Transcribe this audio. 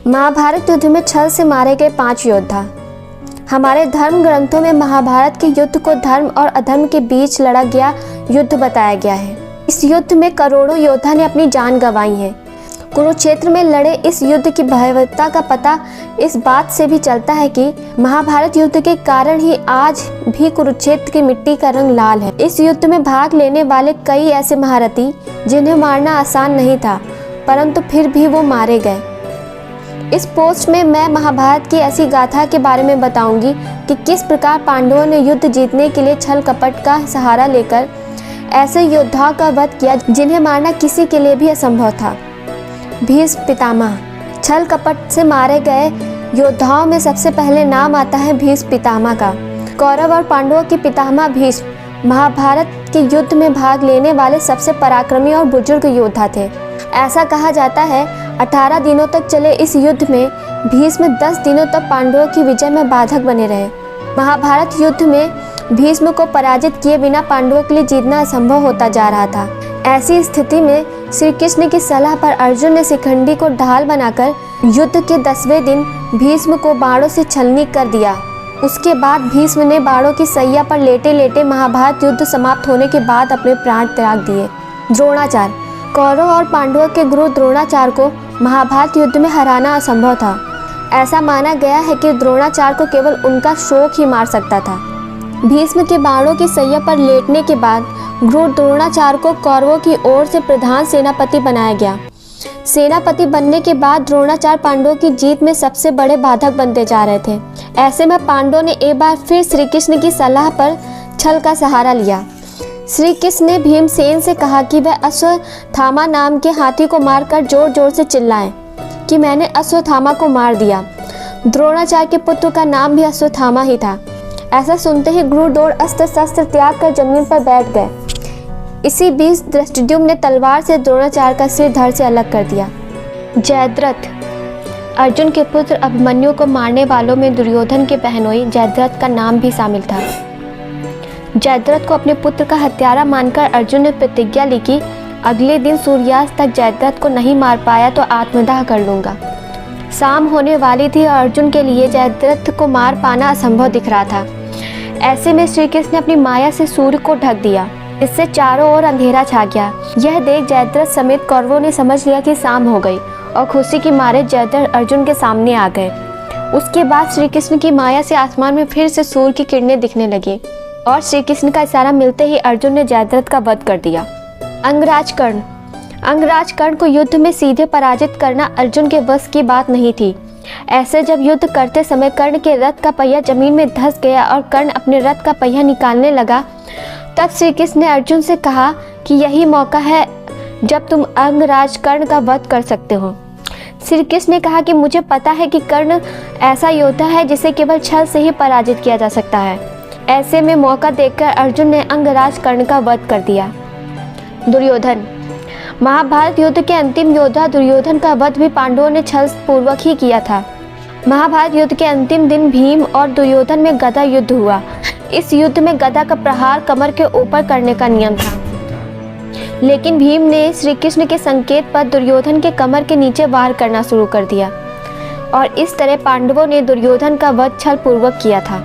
महाभारत युद्ध में छल से मारे गए 5 योद्धा। हमारे धर्म ग्रंथों में महाभारत के युद्ध को धर्म और अधर्म के बीच लड़ा गया युद्ध बताया गया है। इस युद्ध में करोड़ों योद्धा ने अपनी जान गंवाई है। कुरुक्षेत्र में लड़े इस युद्ध की भयावहता का पता इस बात से भी चलता है कि महाभारत युद्ध के कारण ही आज भी कुरुक्षेत्र की मिट्टी का रंग लाल है। इस युद्ध में भाग लेने वाले कई ऐसे महारथी जिन्हें मारना आसान नहीं था, परंतु फिर भी वो मारे गए। इस पोस्ट में मैं महाभारत की ऐसी गाथा के बारे में बताऊंगी कि किस प्रकार पांडवों ने युद्ध जीतने के लिए छल कपट का सहारा लेकर ऐसे योद्धाओं का वध किया जिन्हें मारना किसी के लिए भी असंभव था। भीष्म पितामह। छल कपट से मारे गए योद्धाओं में सबसे पहले नाम आता है भीष्म पितामह का। कौरव और पांडवों के पितामह भीष्म महाभारत के युद्ध में भाग लेने वाले सबसे पराक्रमी और बुजुर्ग योद्धा थे। ऐसा कहा जाता है 18 दिनों तक चले इस युद्ध में भीष्म 10 दिनों तक पांडवों की विजय में बाधक बने रहे। महाभारत युद्ध में भीष्म को पराजित किए बिना पांडवों के लिए जीतना असंभव होता जा रहा था। ऐसी स्थिति में श्री कृष्ण की सलाह पर अर्जुन ने शिखंडी को ढाल बनाकर युद्ध के 10वें दिन भीष्म को बाणों से छलनी कर दिया। उसके बाद भीष्म ने बाणों की सैया पर लेटे लेटे महाभारत युद्ध समाप्त होने के बाद अपने प्राण त्याग दिए। द्रोणाचार्य। कौरव और पांडवों के गुरु द्रोणाचार्य को महाभारत युद्ध में हराना असंभव था। ऐसा माना गया है कि द्रोणाचार्य को केवल उनका शोक ही मार सकता था। भीष्म के बाणों की सैया पर लेटने के बाद गुरु द्रोणाचार्य को कौरवों की ओर से प्रधान सेनापति बनाया गया। सेनापति बनने के बाद द्रोणाचार्य पांडवों की जीत में सबसे बड़े बाधक बनते जा रहे थे। ऐसे में पांडवों ने एक बार फिर श्री कृष्ण की सलाह पर छल का सहारा लिया। श्री कृष्ण ने भीमसेन से कहा कि वह अश्वत्थामा नाम के हाथी को मारकर जोर जोर से चिल्लाएं कि मैंने अश्वत्थामा को मार दिया। द्रोणाचार्य के पुत्र का नाम भी अश्वत्थामा ही था। ऐसा सुनते ही गुरु द्रोण अस्त्र शस्त्र त्याग कर जमीन पर बैठ गए। इसी बीच धृष्टद्युम्न ने तलवार से द्रोणाचार्य का सिर धड़ से अलग कर दिया। जयद्रथ। अर्जुन के पुत्र अभिमन्यु को मारने वालों में दुर्योधन के बहनोई जयद्रथ का नाम भी शामिल था। जयद्रथ को अपने पुत्र का हत्यारा मानकर अर्जुन ने प्रतिज्ञा ली कि अगले दिन सूर्यास्त तक जयद्रथ को नहीं मार पाया तो आत्मदाह कर लूंगा। शाम होने वाली थी और अर्जुन के लिए जयद्रथ को मार पाना असंभव दिख रहा था। ऐसे में श्री कृष्ण ने अपनी माया से सूर्य को ढक दिया। इससे चारों ओर अंधेरा छा गया। यह देख जयद्रथ समेत कौरवों ने समझ लिया कि शाम हो गई और खुशी के मारे जयद्रथ अर्जुन के सामने आ गए। उसके बाद श्री कृष्ण की माया से आसमान में फिर से सूर्य की किरणें दिखने लगी और श्री कृष्ण का इशारा मिलते ही अर्जुन ने जयद्रथ का वध कर दिया। अंगराज कर्ण। अंगराज कर्ण को युद्ध में सीधे पराजित करना अर्जुन के बस की बात नहीं थी। ऐसे जब युद्ध करते समय कर्ण के रथ का पहिया जमीन में धंस गया और कर्ण अपने रथ का पहिया निकालने लगा, तब श्री कृष्ण ने अर्जुन से कहा कि यही मौका है जब तुम अंगराज कर्ण का वध कर सकते हो। श्री कृष्ण ने कहा कि मुझे पता है कि कर्ण ऐसा योद्धा है जिसे केवल छल से ही पराजित किया जा सकता है। ऐसे में मौका देखकर अर्जुन ने अंगराज कर्ण का वध कर दिया। दुर्योधन। महाभारत युद्ध के अंतिम योद्धा दुर्योधन का वध भी पांडवों ने छल पूर्वक ही किया था। महाभारत युद्ध के अंतिम दिन भीम और दुर्योधन में गदा युद्ध हुआ। इस युद्ध में गदा का प्रहार कमर के ऊपर करने का नियम था, लेकिन भीम ने श्री कृष्ण के संकेत पर दुर्योधन के कमर के नीचे वार करना शुरू कर दिया और इस तरह पांडवों ने दुर्योधन का वध छल पूर्वक किया था।